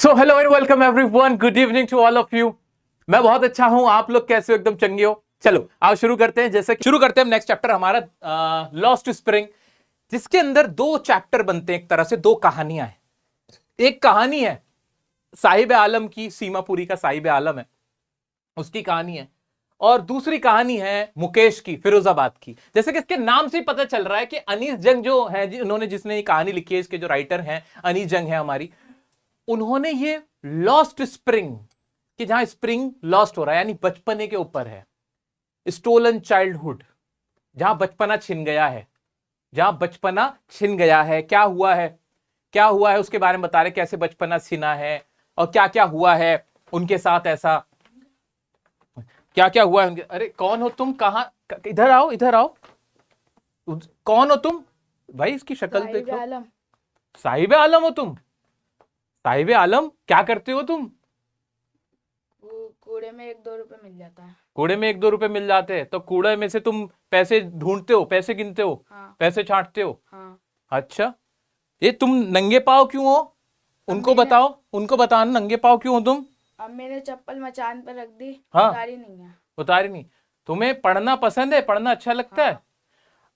So hello and welcome everyone, good evening to all of you. मैं बहुत अच्छा हूं, आप लोग कैसे हो? एकदम चंगे हो? चलो आओ शुरू करते हैं। जैसे शुरू करते हैं नेक्स्ट चैप्टर हमारा लॉस्ट स्प्रिंग, जिसके अंदर दो चैप्टर बनते हैं, एक तरह से दो कहानियां हैं। एक कहानी है साहिब आलम की, सीमापुरी का साहिब आलम है, उसकी कहानी है। और दूसरी कहानी है मुकेश की, फिरोजाबाद की। जैसे कि इसके नाम से ही पता चल रहा है कि अनीस जंग जो है, उन्होंने जिसने ये कहानी लिखी है, इसके जो राइटर हैं अनीस जंग है हमारी, उन्होंने ये लॉस्ट स्प्रिंग, कि जहां स्प्रिंग लॉस्ट हो रहा है यानी बचपने के ऊपर है, स्टोलन चाइल्डहुड, जहां बचपना छिन गया है, जहां बचपना छिन गया है, क्या हुआ है, क्या हुआ है उसके बारे में बता रहे, कैसे बचपना छिना है और क्या क्या हुआ है उनके साथ, ऐसा क्या क्या हुआ है उनके। अरे कौन हो तुम, कहां, इधर आओ इधर आओ, कौन हो तुम भाई? इसकी शक्ल देखो, साहिब आलम हो तुम? साहिब आलम क्या करते हो तुम? कूड़े में 1-2 रुपए मिल जाता है। कूड़े में 1-2 रुपए मिल जाते हैं, तो कूड़े में से तुम पैसे ढूंढते हो, पैसे गिनते हो? हाँ। पैसे छांटते हो? हाँ। अच्छा, ये तुम नंगे पाँव क्यों हो? उनको बताओ, उनको बताना नंगे पाँव क्यों हो तुम? अब मैंने चप्पल मचान पर रख दी, हाँ, उतारी नहीं है। उतारी नहीं। तुम्हें पढ़ना पसंद है? पढ़ना अच्छा लगता है?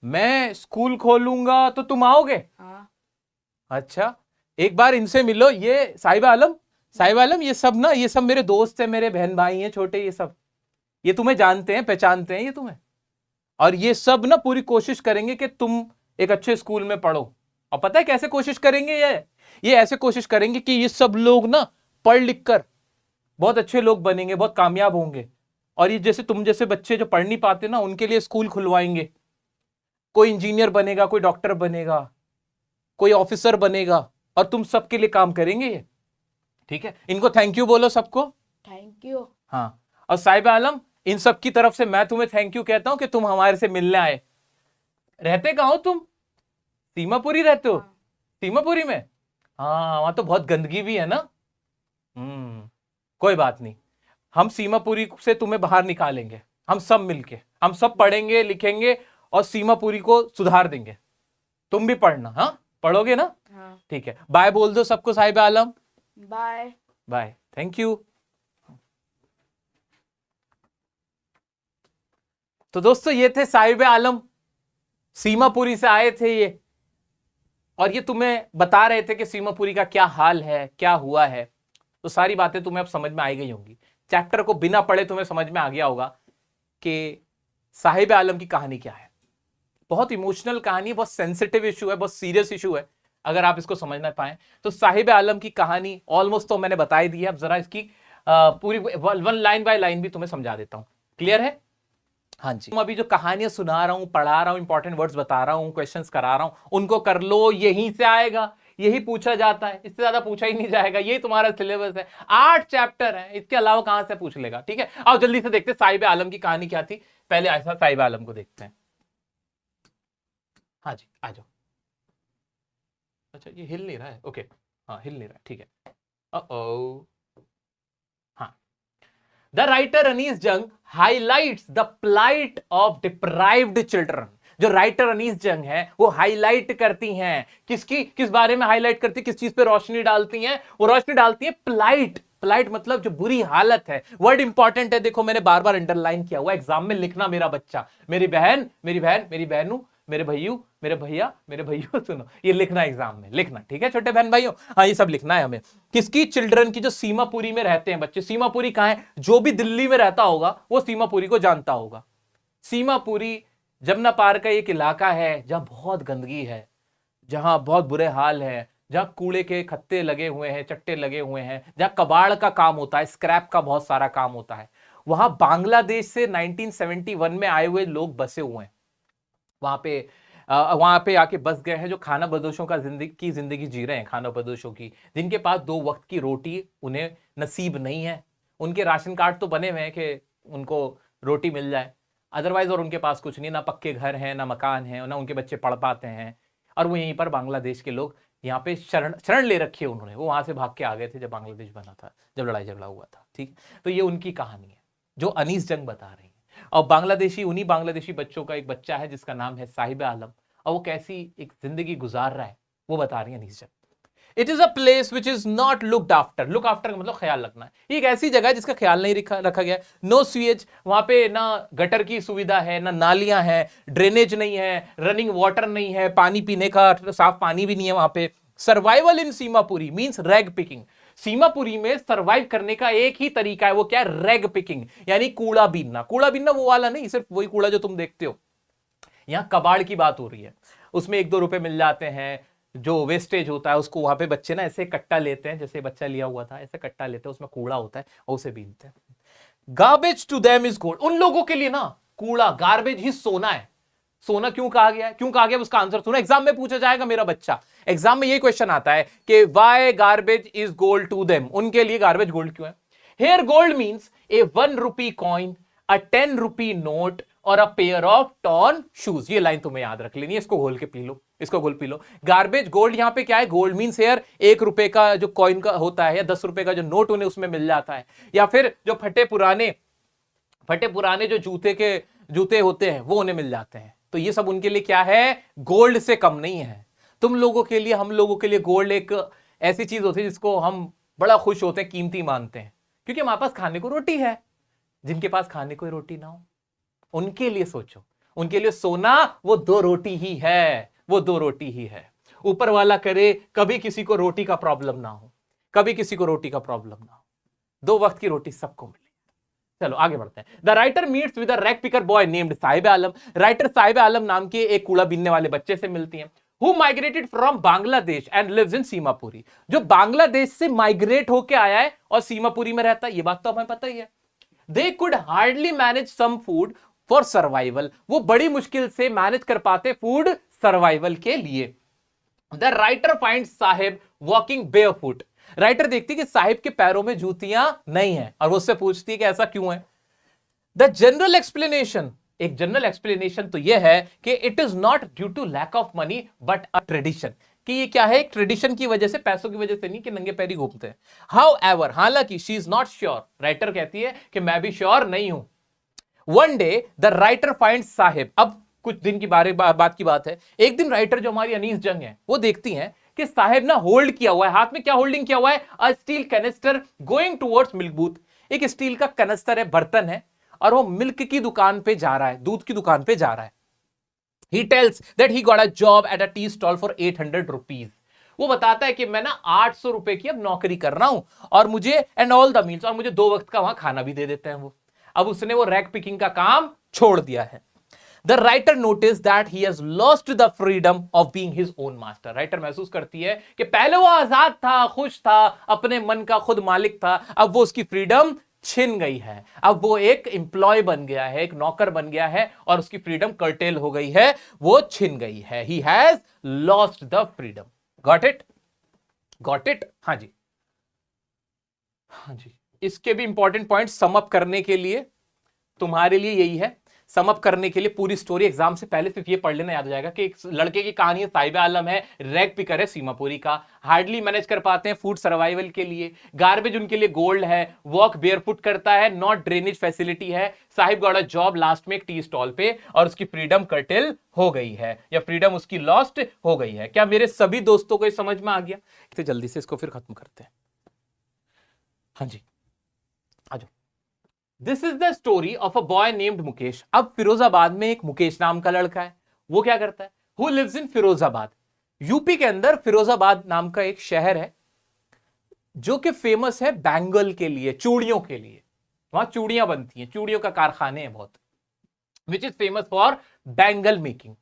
मैं स्कूल खोलूंगा तो तुम आओगे? हाँ। अच्छा, एक बार इनसे मिलो, ये साहिब आलम, साहिब आलम, ये सब ना, ये सब मेरे दोस्त हैं, मेरे बहन भाई हैं छोटे, ये सब, ये तुम्हें जानते हैं, पहचानते हैं ये तुम्हें, और ये सब ना पूरी कोशिश करेंगे कि तुम एक अच्छे स्कूल में पढ़ो। और पता है कैसे कोशिश करेंगे? ये ऐसे कोशिश करेंगे कि ये सब लोग ना पढ़ लिख कर बहुत अच्छे लोग बनेंगे, बहुत कामयाब होंगे, और ये जैसे तुम जैसे बच्चे जो पढ़ नहीं पाते ना, उनके लिए स्कूल खुलवाएंगे। कोई इंजीनियर बनेगा, कोई डॉक्टर बनेगा, कोई ऑफिसर बनेगा, और तुम सबके लिए काम करेंगे ये। ठीक है, इनको थैंक यू बोलो सबको। Thank you. हाँ, और साहिब आलम, इन सब की तरफ से मैं तुम्हें थैंक यू कहता हूं कि तुम हमारे से मिलने आए। रहते कहां हो तुम? सीमापुरी रहते हो? हाँ। सीमापुरी में? हाँ, वहां तो बहुत गंदगी भी है ना। कोई बात नहीं, हम सीमापुरी से तुम्हें बाहर निकालेंगे, हम सब मिलके, हम सब पढ़ेंगे लिखेंगे और सीमापुरी को सुधार देंगे। तुम भी पढ़ना, हाँ पढ़ोगे ना? हाँ। ठीक है, बाय बोल दो सबको Saheb Alam. Bye bye, thank you. तो दोस्तों, ये थे साहिब आलम, सीमापुरी से आए थे ये, और ये तुम्हें बता रहे थे कि सीमापुरी का क्या हाल है, क्या हुआ है। तो सारी बातें तुम्हें अब समझ में आई गई होंगी। चैप्टर को बिना पढ़े तुम्हें समझ में आ गया होगा कि साहिब आलम की कहानी क्या है। बहुत इमोशनल कहानी है, बहुत सेंसिटिव इशू है, बहुत सीरियस इशू है। अगर आप इसको समझ ना पाए तो साहिब आलम की कहानी ऑलमोस्ट तो मैंने बताई दी है। अब जरा इसकी पूरी वन लाइन बाय लाइन भी तुम्हें समझा देता हूं। क्लियर है? हाँ जी। अभी जो कहानियां सुना रहा हूं, पढ़ा रहा हूं, इंपॉर्टेंट वर्ड्स बता रहा हूं, क्वेश्चंस करा रहा हूं, उनको कर लो, यहीं से आएगा, यही पूछा जाता है, इससे ज्यादा पूछा ही नहीं जाएगा। यही तुम्हारा सिलेबस है, 8 चैप्टर है, इसके अलावा कहां से पूछ लेगा। ठीक है, आओ जल्दी से देखते साहिब आलम की कहानी क्या थी। पहले ऐसा साहिब आलम को देखते हैं। हाँ जी, आ जाओ। अच्छा, ये हिल नहीं रहा है, ओके, हाँ हिल नहीं रहा है, ठीक है। ओ हाँ, the writer Anees Jung highlights the plight of deprived children. जो राइटर अनीस जंग है वो हाईलाइट करती हैं, किस बारे में हाईलाइट करती है, किस चीज पे रोशनी डालती हैं? वो रोशनी डालती है प्लाइट। प्लाइट मतलब जो बुरी हालत है। वर्ड इंपॉर्टेंट है, देखो मैंने बार बार अंडरलाइन किया हुआ, एग्जाम में लिखना मेरा बच्चा, मेरी बहन, मेरी बहन, मेरी बहनों, मेरे भैयू, मेरे भैया, मेरे भैयू, सुनो ये लिखना एग्जाम में, लिखना, ठीक है छोटे बहन भाइयों? हाँ, ये सब लिखना है हमें। किसकी? चिल्ड्रन की, जो सीमापुरी में रहते हैं बच्चे। सीमापुरी कहां है? जो भी दिल्ली में रहता होगा वो सीमापुरी को जानता होगा। सीमापुरी जमुना पार का एक इलाका है जहां बहुत गंदगी है, जहां बहुत बुरे हाल है, जहां कूड़े के खत्ते लगे हुए हैं, चट्टे लगे हुए हैं, जहां कबाड़ का काम होता है, स्क्रैप का बहुत सारा काम होता है। वहां बांग्लादेश से 1971 में आए हुए लोग बसे हुए हैं। वहां पे आके बस गए हैं, जो खाना बदोशों का जिंदगी जी रहे हैं, खाना बदोशों की, जिनके पास 2 वक्त की रोटी उन्हें नसीब नहीं है। उनके राशन कार्ड तो बने हुए हैं कि उनको रोटी मिल जाए, अदरवाइज और उनके पास कुछ नहीं, ना पक्के घर हैं, ना मकान है, ना उनके बच्चे पढ़ पाते हैं। और वो यहीं पर बांग्लादेश के लोग यहाँ पे शरण ले रखी है उन्होंने। वो वहां से भाग के आ गए थे जब बांग्लादेश बना था, जब लड़ाई झगड़ा हुआ था। ठीक, तो ये उनकी कहानी है जो अनीस जंग बता रही है। और बांग्लादेशी, उन्हीं बांग्लादेशी बच्चों का एक बच्चा है जिसका नाम है साहिब आलम, और वो कैसी एक जिंदगी गुजार रहा है वो बता रही है अनीस जंग। It is a place which is not looked after. Look after का मतलब ख्याल रखना है। ये एक ऐसी जगह है जिसका ख्याल नहीं रखा गया। नो सीएज, वहां पे ना गटर की सुविधा है, ना नालियां हैं, ड्रेनेज नहीं है, रनिंग वाटर नहीं है, पानी पीने का साफ पानी भी नहीं है वहां पे। सर्वाइवल इन Seemapuri means rag picking. Seemapuri में सर्वाइव करने का एक ही तरीका है, वो क्या है? रैग पिकिंग, यानी कूड़ा बीनना। कूड़ा बीनना वो वाला नहीं, सिर्फ वही कूड़ा जो तुम देखते हो। यहां कबाड़ की बात हो रही है, उसमें 1-2 रुपए मिल जाते हैं। जो वेस्टेज होता है उसको वहां पे बच्चे ना ऐसे कट्टा लेते हैं, जैसे बच्चा लिया हुआ था ऐसे कट्टा लेते हैं, उसमें कूड़ा होता है और उसे बीनते हैं। Garbage to them is gold. उन लोगों के लिए ना कूड़ा, गार्बेज ही सोना है। सोना क्यों कहा गया है? क्यों कहा गया उसका आंसर सुनो, एग्जाम में पूछा जाएगा मेरा बच्चा। एग्जाम में यही क्वेश्चन आता है कि why garbage is gold to them. उनके लिए गार्बेज गोल्ड क्यों है? Here gold means a 1 rupee coin, a 10 rupee note और a pair of torn shoes. ये लाइन तुम्हें याद रख लेनी है, इसको घोल के पी लो, इसको घोल पी लो। गार्बेज गोल्ड यहां पे क्या है? गोल्ड मींस हेयर 1 रुपए का जो कॉइन का होता है या 10 रुपए का जो नोट उन्हें उसमें मिल जाता है, या फिर जो फटे पुराने जो जूते होते हैं वो उन्हें मिल जाते हैं। तो ये सब उनके लिए क्या है? गोल्ड से कम नहीं है। तुम लोगों के लिए, हम लोगों के लिए गोल्ड एक ऐसी चीज होती है जिसको हम बड़ा खुश होते हैं, कीमती मानते हैं, क्योंकि हमारे पास खाने को रोटी है। जिनके पास खाने को रोटी ना हो उनके लिए सोचो, उनके लिए सोना वो 2 रोटी ही है, वो 2 रोटी ही है। ऊपर वाला करे कभी किसी को रोटी का प्रॉब्लम ना हो, कभी किसी को रोटी का प्रॉब्लम ना हो। 2 वक्त की रोटी सबको मिले। चलो आगे बढ़ते हैं। The writer meets with a rag picker boy named Saheb Alam. Writer Saheb Alam नाम के एक कूड़ा बीनने वाले बच्चे से मिलती हैं, who migrated from Bangladesh and lives in Seemapuri. जो बांग्लादेश से माइग्रेट होके आया है और सीमापुरी में रहता है, ये बात तो हमें पता ही है। They could hardly manage some food for survival. वो बड़ी मुश्किल से मैनेज कर पाते फूड सर्वाइवल के लिए। The writer find Sahib walking barefoot. Writer देखती कि साहिब के पैरों में जूतियां नहीं है और वो उससे पूछती है कि ऐसा क्यों है। द जनरल एक्सप्लेनेशन, एक जनरल एक्सप्लेनेशन तो यह है कि it is not due to lack of money but a tradition, कि ये क्या है? एक ट्रेडिशन की वजह से, पैसों की वजह से नहीं कि नंगे पैरी घूमते हैं। हाउ एवर, हालांकि she is not sure, writer कहती है कि मैं भी श्योर नहीं हूं। One day the writer find Sahib, अब कुछ दिन की बात की बात है। एक दिन राइटर जो हमारी अनीस जंग है वो देखती हैं कि साहिब ना होल्ड किया हुआ है, हाथ में क्या होल्डिंग किया हुआ है? A steel canister going towards milk booth. एक स्टील का कैनिस्टर है, बर्तन है, और वो मिल्क की दुकान पे जा रहा है, दूध की दुकान पे जा रहा है। He tells that he got a job at a tea stall for 800 rupees. वो बताता है कि मैं ना 800 रुपए की अब नौकरी कर रहा हूं और मुझे एंड ऑल द मील्स, और मुझे 2 वक्त का वहां खाना भी दे देते हैं वो। अब उसने वो रैग पिकिंग का काम छोड़ दिया है। The writer notice that he has lost the freedom of being his own master. Writer महसूस करती है कि पहले वो आजाद था, खुश था, अपने मन का खुद मालिक था, अब वो उसकी फ्रीडम छिन गई है। अब वो एक एम्प्लॉय बन गया है, एक नौकर बन गया है और उसकी फ्रीडम कर्टेल हो गई है, वो छिन गई है। He has lost the freedom. Got it? Got it? हाँ जी, हाँ जी। इसके भी इंपॉर्टेंट पॉइंट सम अप करने के लिए तुम्हारे लिए यही है, सम अप करने के लिए पूरी स्टोरी एग्जाम से पहले सिर्फ ये पढ़ लेना, याद हो जाएगा कि एक लड़के की कहानी है, साहिब आलम है, रैग पिकर है सीमापुरी का, हार्डली मैनेज कर पाते हैं फूड सर्वाइवल के लिए, गार्बेज उनके लिए गोल्ड है, वॉक बेयरफुट करता है, नॉट ड्रेनेज फैसिलिटी है, Sahib got a job last में एक टी स्टॉल पे और उसकी फ्रीडम कर्टेल हो गई है या फ्रीडम उसकी लॉस्ट हो गई है। क्या मेरे सभी दोस्तों को समझ में आ गया? तो जल्दी से इसको फिर खत्म करते हैं। हाँ जी, आ जाओ। This is the story of a boy named Mukesh. अब फिरोजाबाद में एक मुकेश नाम का लड़का है, वो क्या करता है? Who lives in Firozabad. UP के अंदर फिरोजाबाद नाम का एक शहर है जो कि फेमस है बैंगल के लिए, चूड़ियों के लिए। वहां चूड़ियां बनती हैं, चूड़ियों का कारखाने हैं बहुत, which is famous for bangle making.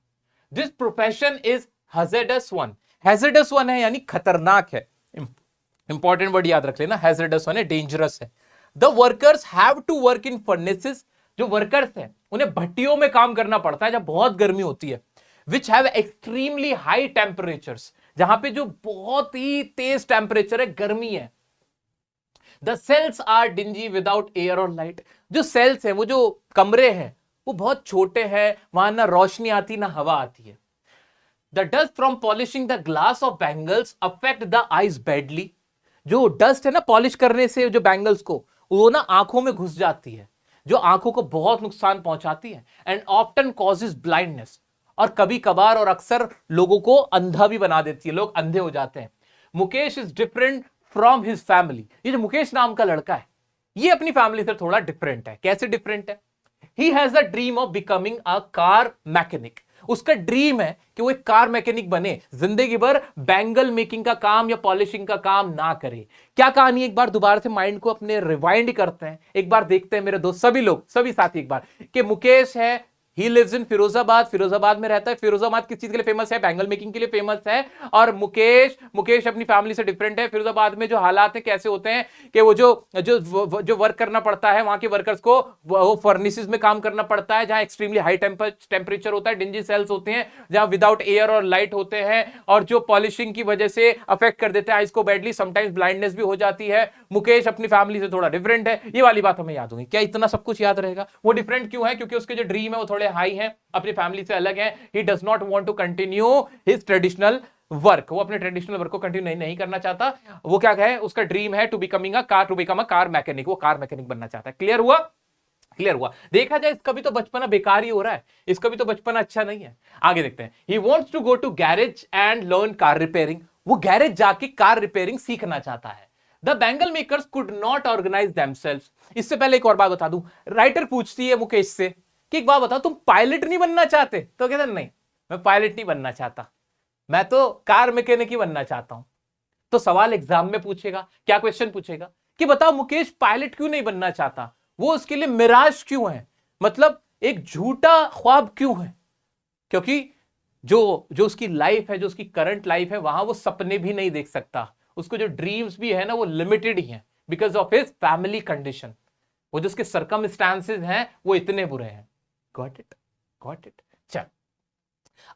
This profession is hazardous one. Hazardous one है यानी खतरनाक है, इंपॉर्टेंट वर्ड याद रख लेना, हैजर्डस वन है, डेंजरस है। The workers have to work in furnaces. जो वर्कर्स हैं उन्हें भट्टियों में काम करना पड़ता है जब बहुत गर्मी होती है। Which have extremely high temperatures, जहां पे जो बहुत ही तेज टेम्परेचर है, गर्मी है। The cells are dingy without air और लाइट। जो सेल्स है, वो जो कमरे हैं, वो बहुत छोटे हैं, वहां ना रोशनी आती ना हवा आती है। The dust from polishing the glass of bangles affect the eyes badly. जो डस्ट है ना पॉलिश करने से जो बैंगल्स को, वो ना आंखों में घुस जाती है, जो आंखों को बहुत नुकसान पहुंचाती है। एंड ऑफ्टन कॉजेज ब्लाइंडनेस, और कभी कभार और अक्सर लोगों को अंधा भी बना देती है, लोग अंधे हो जाते हैं। Mukesh is different from his family. ये जो मुकेश नाम का लड़का है ये अपनी फैमिली से थोड़ा डिफरेंट है। कैसे डिफरेंट है? He has a dream of becoming a car mechanic. उसका ड्रीम है कि वो एक कार मैकेनिक बने, जिंदगी भर बैंगल मेकिंग का काम या पॉलिशिंग का काम ना करे। क्या कहानी है, एक बार दोबारा से माइंड को अपने रिवाइंड करते हैं, एक बार देखते हैं मेरे दोस्त, सभी लोग, सभी साथी, एक बार कि मुकेश है, he lives in Firozabad, Firozabad में रहता है। फिरोजाबाद किस चीज के लिए फेमस है? बैंगल मेकिंग के लिए फेमस है। और मुकेश अपनी फैमिली से डिफरेंट है। फिरोजाबाद में जो हालात है कैसे होते हैं कि वो जो वर्क करना पड़ता है, वहां के वर्कर्स को वो फर्नेसेस में काम करना पड़ता है, जहां एक्सट्रीमली हाई टेम्परेचर होता है, डिंजी सेल्स होते हैं, जहां विदाउट एयर और लाइट होते हैं, और जो पॉलिशिंग की वजह से अफेक्ट कर देते हैं आइस को बैडली, समटाइम्स ब्लाइंडनेस भी हो जाती है। मुकेश अपनी फैमिली से थोड़ा डिफरेंट है। ये वाली बात हमें याद होगी। क्या इतना सब कुछ याद रहेगा? वो डिफरेंट क्यों है? क्योंकि उसके जो ड्रीम है वो थोड़े हाई हैं, अपनी फैमिली से अलग है। He does not want to continue his traditional work. वो अपने ट्रेडिशनल वर्क को कंटिन्यू नहीं करना चाहता। वो क्या कहे, उसका ड्रीम है to become a car mechanic. वो कार मैकेनिक बनना चाहता है। क्लियर हुआ? क्लियर हुआ? देखा जाए इसका भी तो बचपना बेकार ही हो रहा है, इसका भी तो बचपना अच्छा नहीं है। आगे देखते हैं। He wants to go to garage and learn car repairing. वो गैरेज जाके कार रिपेयरिंग सीखना चाहता है। The bangle makers could not organise themselves. इससे पहले एक और बात बता दूं, राइटर पूछती है मुकेश से कि एक बात बताओ, तुम पायलट नहीं बनना चाहते? तो कहता नहीं, मैं पायलट नहीं बनना चाहता, मैं तो कार मैकेनिक ही बनना चाहता हूं। तो सवाल एग्जाम में पूछेगा, क्या क्वेश्चन पूछेगा कि बताओ मुकेश पायलट क्यों नहीं बनना चाहता? वो उसके लिए मिराज क्यों है, मतलब एक झूठा ख्वाब क्यों है? क्योंकि जो उसकी लाइफ है, जो उसकी करंट लाइफ है, वहां वो सपने भी नहीं देख सकता। उसको जो ड्रीम्स भी है ना वो लिमिटेड ही है, because of his family condition. वो जो उसके सर्कमस्टांसेस हैं वो इतने बुरे हैं। Got it? Got it? चल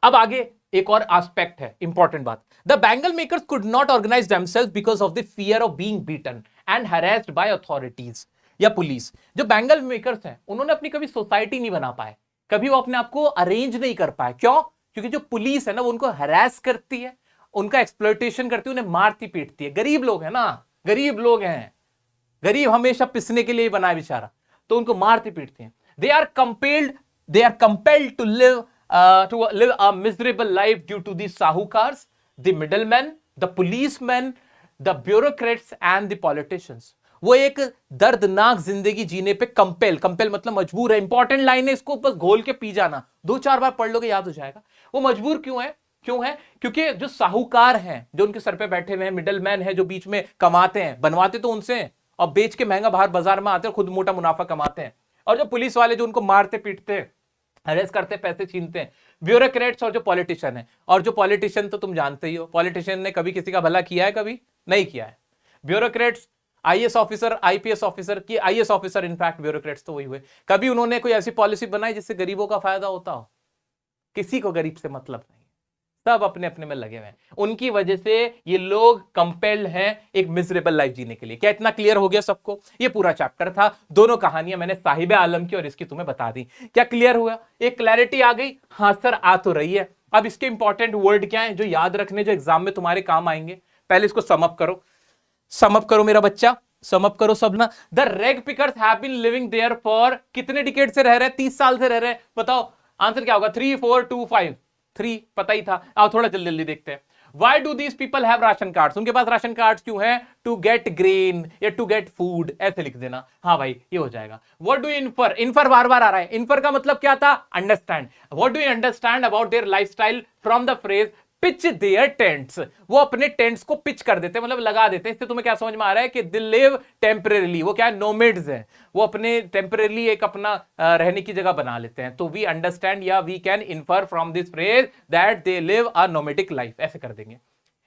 अब आगे एक और एस्पेक्ट है, इंपॉर्टेंट बात। The bangle makers could not organise themselves because of the fear of being beaten and harassed by authorities या पुलिस। जो बैंगल मेकर्स हैं उन्होंने अपनी कभी सोसाइटी नहीं बना पाए, कभी वो अपने आप को अरेंज नहीं कर पाए। क्यों? क्योंकि जो पुलिस है ना वो उनको हरास करती है, उनका एक्सप्लॉयटेशन करती है, उन्हें मारती पीटती है। गरीब लोग हैं ना, गरीब लोग हैं, गरीब हमेशा पिसने के लिए बना है बेचारा, तो उनको मारती पीटती हैं। They are compelled to live a miserable life due to the sahukars, the middlemen, the policemen, the bureaucrats and the politicians. वो एक दर्दनाक जिंदगी जीने पे कंपेल मतलब मजबूर है। इंपॉर्टेंट लाइन है, इसको बस घोल के पी जाना, 2-4 बार पढ़ लोगे याद हो जाएगा। वो मजबूर क्यों है? क्योंकि जो साहूकार हैं, जो उनके सर पे बैठे हुए हैं, मिडलमैन है, जो बीच में कमाते हैं, बनवाते तो उनसे हैं और बेच के महंगा बाहर बाजार में आते हैं, खुद मोटा मुनाफा कमाते हैं। और जो पुलिस वाले जो उनको मारते पीटते हैं, अरेस्ट करते, पैसे छीनते हैं, ब्यूरोक्रेट्स और जो पॉलिटिशियन है। और जो पॉलिटिशियन तो तुम जानते ही हो, पॉलिटिशियन ने कभी किसी का भला किया है? कभी नहीं किया है। Bureaucrats, IAS officer, IPS officer की आईएएस ऑफिसर, इनफैक्ट ब्यूरोक्रेट्स तो वही हुए। कभी उन्होंने कोई ऐसी पॉलिसी बनाई जिससे गरीबों का फायदा होता हो? किसी को गरीब से मतलब नहीं, सब अपने अपने में लगे हुए हैं। उनकी वजह से ये लोग कंपेल्ड हैं एक मिजरेबल लाइफ जीने के लिए। क्या इतना क्लियर हो गया सबको? ये पूरा चैप्टर था, दोनों कहानियां मैंने साहिब आलम की और इसकी तुम्हें बता दी। क्या क्लियर हुआ? एक क्लैरिटी आ गई? हाँ सर, आ तो रही है। अब इसके इंपॉर्टेंट वर्ड क्या है जो याद रखने, जो एग्जाम में तुम्हारे काम आएंगे? पहले इसको समअप करो, समअप करो मेरा बच्चा, समअप करो सब ना। The rag pickers have been living there for कितने डिकेड से रह रहे हैं? 30 साल से रह रहे हैं। बताओ आंसर क्या होगा? 3, 4, 2, 5। 3 पता ही था। आओ थोड़ा जल्दी जल्दी देखते हैं। Why do these people have ration cards? उनके पास राशन कार्ड्स क्यों है? टू गेट ग्रेन या टू गेट फूड, ऐसे लिख देना। हाँ भाई ये हो जाएगा। What do you infer? Infer बार बार आ रहा है। इन्फर का मतलब क्या था? Understand. What do you understand about their lifestyle from the phrase pitch their tents? वो अपने टेंट्स को पिच कर देते हैं, मतलब लगा देते हैं। इससे तुम्हें क्या समझ में आ रहा है कि दे लिव टेम्परेरीली। वो क्या है? नोमेड्स हैं, वो अपने टेम्परेरीली एक अपना रहने की जगह बना लेते हैं। तो वी अंडरस्टैंड या we can infer from this phrase that they live a nomadic life, ऐसे कर देंगे।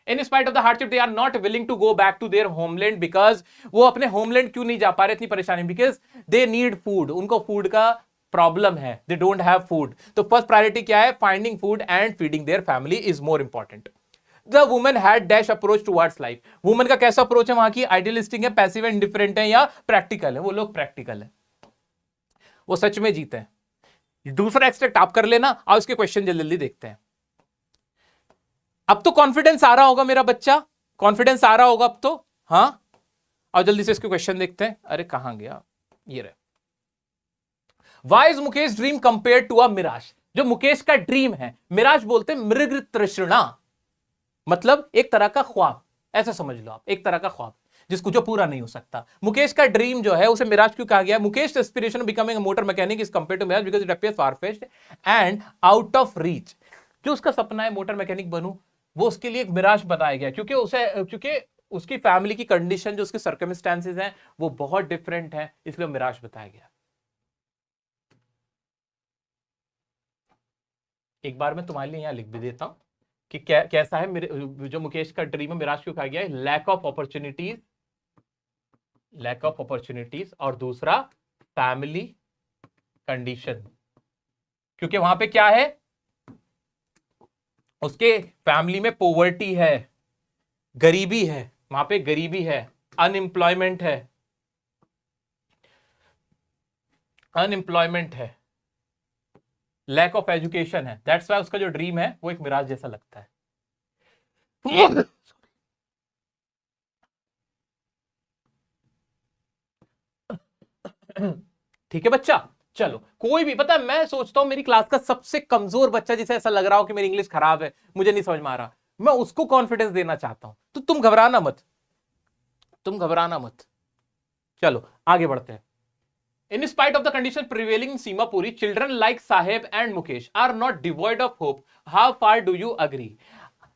In spite of the hardship, they are not willing to go back to their homeland because वो अपने होमलैंड क्यों नहीं जा पा रहे? इतनी परेशानी, because they need food। उनको फूड का प्रॉब्लम है, दे डोंट हैव फूड। तो फर्स्ट प्रायोरिटी क्या है? Finding food and feeding their family is more important. The women had dash approach towards life. Women का कैसा अप्रोच है वहां की? आइडियलिस्टिक है, पैसिव है, इंडिफरेंट है या प्रैक्टिकल है? वो लोग प्रैक्टिकल है, वो सच में जीते हैं। दूसरा एक्सट्रैक्ट आप कर लेना और इसके क्वेश्चन जल्दी जल्दी देखते हैं। अब तो कॉन्फिडेंस आ रहा होगा मेरा बच्चा, कॉन्फिडेंस आ रहा होगा अब तो। हाँ, और जल्दी से इसके क्वेश्चन देखते हैं। अरे कहां गया? ये रहे। Why is Mukesh dream compare to a mirage? जो मुकेश का ड्रीम है, मिराज बोलते हैं मृग तृष्णा, मतलब एक तरह का ख्वाब, ऐसा समझ लो आप, एक तरह का ख्वाब जिसको जो पूरा नहीं हो सकता। मुकेश का ड्रीम जो है उसे मिराज क्यों कहा गया? Mukesh aspiration becoming a motor mechanic is compared to mirage because it appears far fetched and out of reach. जो उसका सपना है मोटर मैकेनिक बनूं, वो उसके लिए एक मिराज बताया गया, क्योंकि उसकी फैमिली की कंडीशन, जो उसके सर्कमस्टेंसेस हैं, वो बहुत डिफरेंट है, इसलिए मिराज बताया गया। एक बार मैं तुम्हारे लिए यहां लिख भी देता हूं कि कैसा है मेरे, जो मुकेश का ड्रीम है मिराज क्यों कहा गया है? लैक ऑफ अपॉर्चुनिटीज, और दूसरा फैमिली कंडीशन। क्योंकि वहां पे क्या है, उसके फैमिली में पोवर्टी है, गरीबी है, वहां पे गरीबी है, अनएम्प्लॉयमेंट है, लैक ऑफ एजुकेशन है। दैट्स वाई उसका जो ड्रीम है वो एक मिराज जैसा लगता है। ठीक है बच्चा, चलो कोई भी, पता है मैं सोचता हूं मेरी क्लास का सबसे कमजोर बच्चा जिसे ऐसा लग रहा हो कि मेरी इंग्लिश खराब है, मुझे नहीं समझ में आ रहा, मैं उसको कॉन्फिडेंस देना चाहता हूं, तो तुम घबराना मत। चलो आगे बढ़ते हैं। In spite of the condition prevailing in Simapuri, children like Sahib and Mukesh are not devoid of hope. How far do you agree?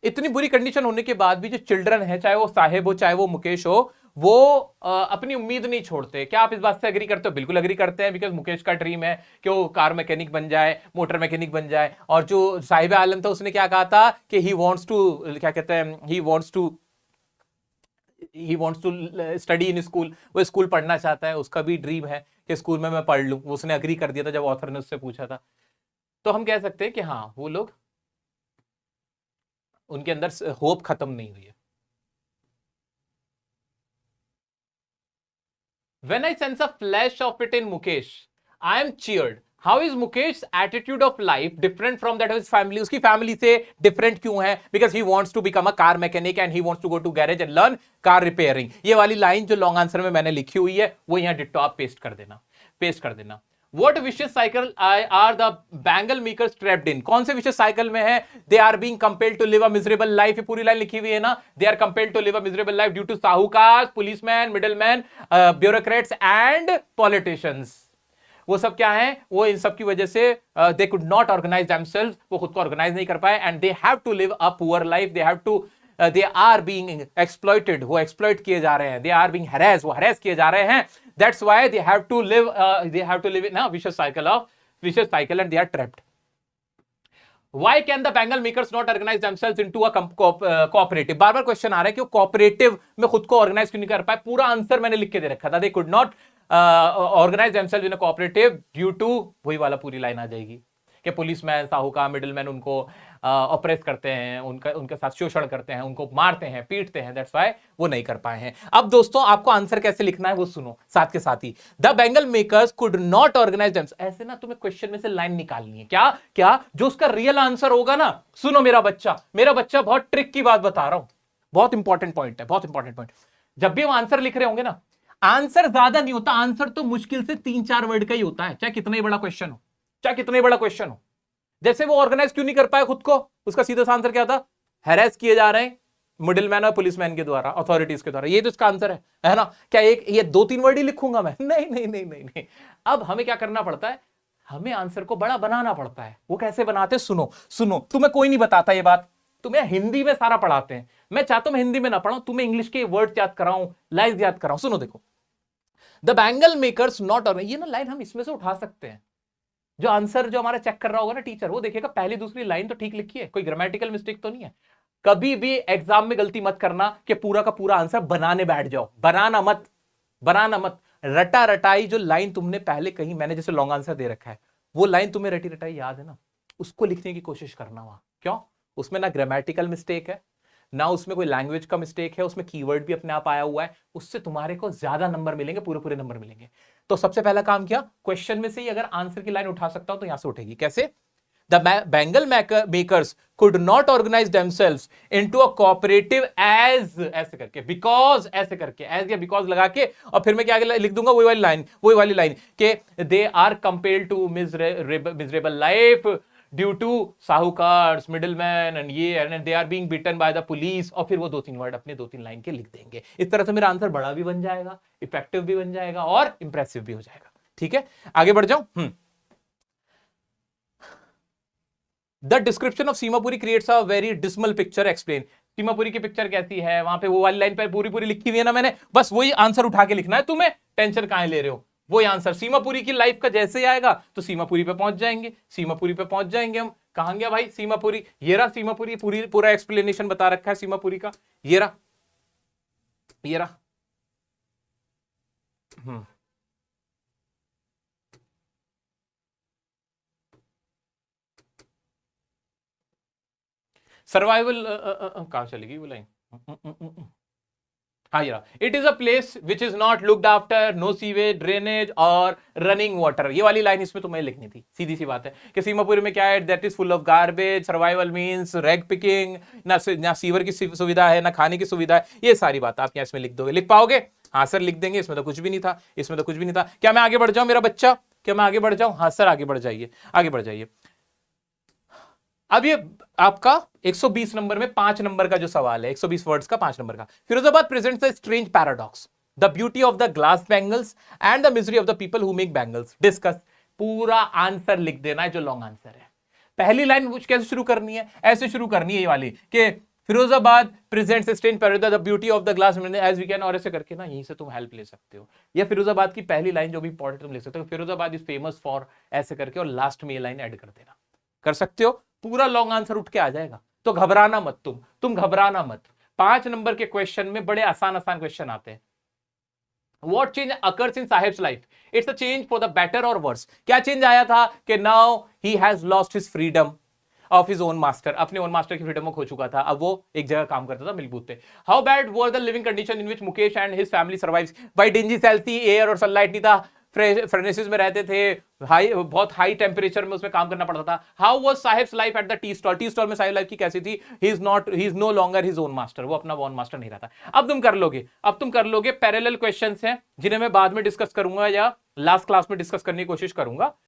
इतनी बुरी कंडीशन होने के बाद भी जो चिल्ड्रन है, चाहे वो साहिब हो चाहे वो मुकेश हो, वो अपनी उम्मीद नहीं छोड़ते। क्या आप इस बात से एग्री करते हो? बिल्कुल एग्री करते हैं, बिकॉज मुकेश का ड्रीम है कि वो कार मैकेनिक बन जाए, मोटर मैकेनिक बन जाए। और जो साहिब आलम था उसने क्या कहा था कि he wants to study in school, वो स्कूल पढ़ना चाहता है, उसका भी ड्रीम है कि स्कूल में मैं पढ़ लूं। उसने अग्री कर दिया था जब ऑथर ने उससे पूछा था। तो हम कह सकते हैं कि हाँ, वो लोग, उनके अंदर होप खत्म नहीं हुई है। When I sense a flash of it in Mukesh, I am cheered. How is Mukesh's attitude of life different from that of his family? उसकी फैमिली से डिफरेंट क्यों है? Because he wants to become a car mechanic and he wants to go to garage and learn car repairing. ये वाली line जो long answer में मैंने लिखी हुई है वो यहाँ डिट्टो आप पेस्ट कर देना। What vicious cycle are the Bengal makers trapped in? कौन से vicious cycle में है? They are being compelled to live a miserable life. ये पूरी लाइन लिखी हुई है ना? They are compelled to live a miserable life due to साहूकार, policemen, middlemen, bureaucrats and politicians. वो सब क्या है? वो इन सब की वजह से they could not organize themselves. वो खुद को ऑर्गेनाइज नहीं कर पाए and they have to live a poor life. They are being exploited. वो exploit किए जा रहे हैं. They are being harassed. वो harass किए जा रहे हैं. That's why they have to live in a vicious cycle and they are trapped. Why can the Bengal makers not organize themselves into a cooperative? बार बार क्वेश्चन आ रहा है कि वो कोऑपरेटिव में खुद को ऑर्गेनाइज क्यों नहीं कर पाए। पूरा आंसर मैंने लिख के दे रखा था। They could not organize themselves in a cooperative due to, वही वाला पूरी लाइन आ जाएगी कि पुलिसमैन, साहूकार, मिडिलमैन उनको ऑपरेस करते हैं, उनके साथ शोषण करते हैं, उनको मारते हैं, पीटते हैं। दैट्स व्हाई वो नहीं कर पाए हैं। अब दोस्तों आपको आंसर कैसे लिखना है वो सुनो साथ के साथ ही। The bangle makers could not organise themselves. ऐसे ना तुम्हें क्वेश्चन में से लाइन निकालनी है। क्या जो उसका रियल आंसर होगा ना, सुनो मेरा बच्चा बहुत ट्रिक की बात बता रहा हूं, बहुत इंपॉर्टेंट पॉइंट है, बहुत इंपॉर्टेंट पॉइंट। जब भी हम आंसर लिख रहे होंगे ना, आंसर ज्यादा नहीं होता, आंसर तो मुश्किल से 3-4 वर्ड का ही होता है, चाहे कितना ही बड़ा क्वेश्चन हो। जैसे वो ऑर्गेनाइज क्यों नहीं कर पाए खुद को, उसका सीधा सा आंसर क्या था? हैरेस किए जा रहे हैं मिडिलमैन और पुलिसमैन के द्वारा, अथॉरिटीज के द्वारा। ये तो इसका आंसर है ना? क्या ये 2-3 वर्ड ही लिखूंगा मैं? नहीं। अब हमें क्या करना पड़ता है? हमें आंसर को बड़ा बनाना पड़ता है। वो कैसे बनाते? सुनो, तुम्हें कोई नहीं बताता ये बात, तुम्हें हिंदी में सारा पढ़ाते हैं। मैं चाहता हूं मैं हिंदी में ना पढ़ाऊं, तुम्हें इंग्लिश के वर्ड याद कराऊं, लाइन्स याद कराऊं। सुनो देखो, द बेंगल मेकर्स नॉट, और ये ना लाइन हम इसमें से उठा सकते हैं। जो आंसर जो हमारा चेक कर रहा होगा ना टीचर, वो देखेगा पहली दूसरी लाइन तो ठीक लिखी है, कोई ग्रामेटिकल मिस्टेक तो नहीं है। कभी भी एग्जाम में गलती मत करना कि पूरा का पूरा आंसर बनाने बैठ जाओ। बनाना मत। रटा रटाई जो लाइन तुमने पहले कही, मैंने जैसे लॉन्ग आंसर दे रखा है, वो लाइन तुम्हें रटी रटाई याद है ना, उसको लिखने की कोशिश करना। वहां क्यों? उसमें ना ग्रामेटिकल मिस्टेक है, ना उसमें कोई लैंग्वेज का मिस्टेक है, उसमें कीवर्ड भी अपने आप आया हुआ है। उससे तुम्हारे को ज्यादा नंबर मिलेंगे, पूरे नंबर मिलेंगे। तो सबसे पहला काम क्या? क्वेश्चन में से ही अगर आंसर की लाइन उठा सकता हूं तो यहां से उठेगी। कैसे? The bangle makers could not organise themselves into a cooperative as, ऐसे करके, बिकॉज, ऐसे करके, एज या बिकॉज लगा के, और फिर मैं क्या लिख दूंगा? वही वाली लाइन कि they are compelled to miserable life due to साहूकार, मिडिलमैन एंड ये and they are being beaten by the police, और फिर वो 2-3 वर्ड अपने 2-3 लाइन के लिख देंगे। इस तरह से मेरा आंसर बड़ा भी बन जाएगा, इफेक्टिव भी बन जाएगा और इंप्रेसिव भी हो जाएगा। ठीक है, आगे बढ़ जाऊं। The description of Seemapuri creates a very dismal picture, explain. Seemapuri की पिक्चर कैसी है, वहां पे वो वाली लाइन पर पूरी पूरी लिखी हुई है ना मैंने, बस वही आंसर उठा के लिखना है तुम्हें, टेंशन काहे ले रहे हो। वही आंसर सीमापुरी की लाइफ का जैसे ही आएगा तो सीमापुरी पे पहुंच जाएंगे, सीमापुरी पे पहुंच जाएंगे हम। कहां गया भाई सीमापुरी, ये रहा सीमापुरी, पूरा एक्सप्लेनेशन बता रखा है सीमापुरी का, ये रहा, ये रहा। सर्वाइवल कहां चलेगी वो लाइन, हाँ, it is a place which is not looked after, no sewage, drainage और रनिंग वाटर। ये वाली लाइन इसमें तुम्हें लिखनी थी, सीधी सी बात है कि सीमापुरी में क्या है, that is full of garbage, survival means rag picking, ना सीवर की सुविधा है, ना खाने की सुविधा है। ये सारी बात आप यहाँ इसमें लिख दोगे, लिख पाओगे? हाँ सर लिख देंगे, इसमें तो कुछ भी नहीं था, इसमें तो कुछ भी नहीं था। क्या मैं आगे बढ़ जाऊं मेरा बच्चा, क्या मैं आगे बढ़ जाऊं? हाँ सर आगे बढ़ जाइए, आगे बढ़ जाइए। अब ये आपका 120 नंबर में 5 नंबर का जो सवाल है, 120 वर्ड्स का 5 नंबर का। Firozabad presents the strange paradox, the beauty of the glass bangles and the misery of the people who make bangles. Discuss. पूरा आंसर लिख देना है जो लॉन्ग आंसर है। पहली लाइन कैसे शुरू करनी है, ऐसे शुरू करनी है ये वाली कि Firozabad presents the strange paradox, the beauty of the glass as we can, और ऐसे करके ना यहीं से तुम हेल्प ले सकते हो। या फिरोजाबाद की पहली लाइन जो भी इंपॉर्टेंट तुम लिख सकते हो, फिरोजाबाद इज फेमस फॉर, ऐसे करके, और लास्ट में ये लाइन ऐड कर देना। कर सकते हो, पूरा लॉन्ग आंसर उठ के आ जाएगा। तो घबराना मत, तुम घबराना मत। 5 नंबर के क्वेश्चन में बड़े आसान आसान क्वेश्चन आते हैं। What change occurs in Sahib's life? It's a change for the better or worse. क्या चेंज आया था कि now he has lost his freedom of his own master. अपने own master की फ्रीडम को खो चुका था, अब वो एक जगह काम करता था मिलबूत पे। How bad were the living condition in which Mukesh and his family survives? By dingy salty air और सनलाइट नहीं था, फर्नेसेस में रहते थे, बहुत हाई टेम्परेचर में उसमें काम करना पड़ता था। How was Saheb's life at the tea stall? Tea stall में साहिब लाइफ की कैसी थी? He is no longer his own master, वो अपना ओन मास्टर नहीं रहता। अब तुम कर लोगे पैरेलल क्वेश्चंस हैं जिन्हें मैं बाद में डिस्कस करूंगा या लास्ट क्लास में डिस्कस करने की कोशिश करूंगा।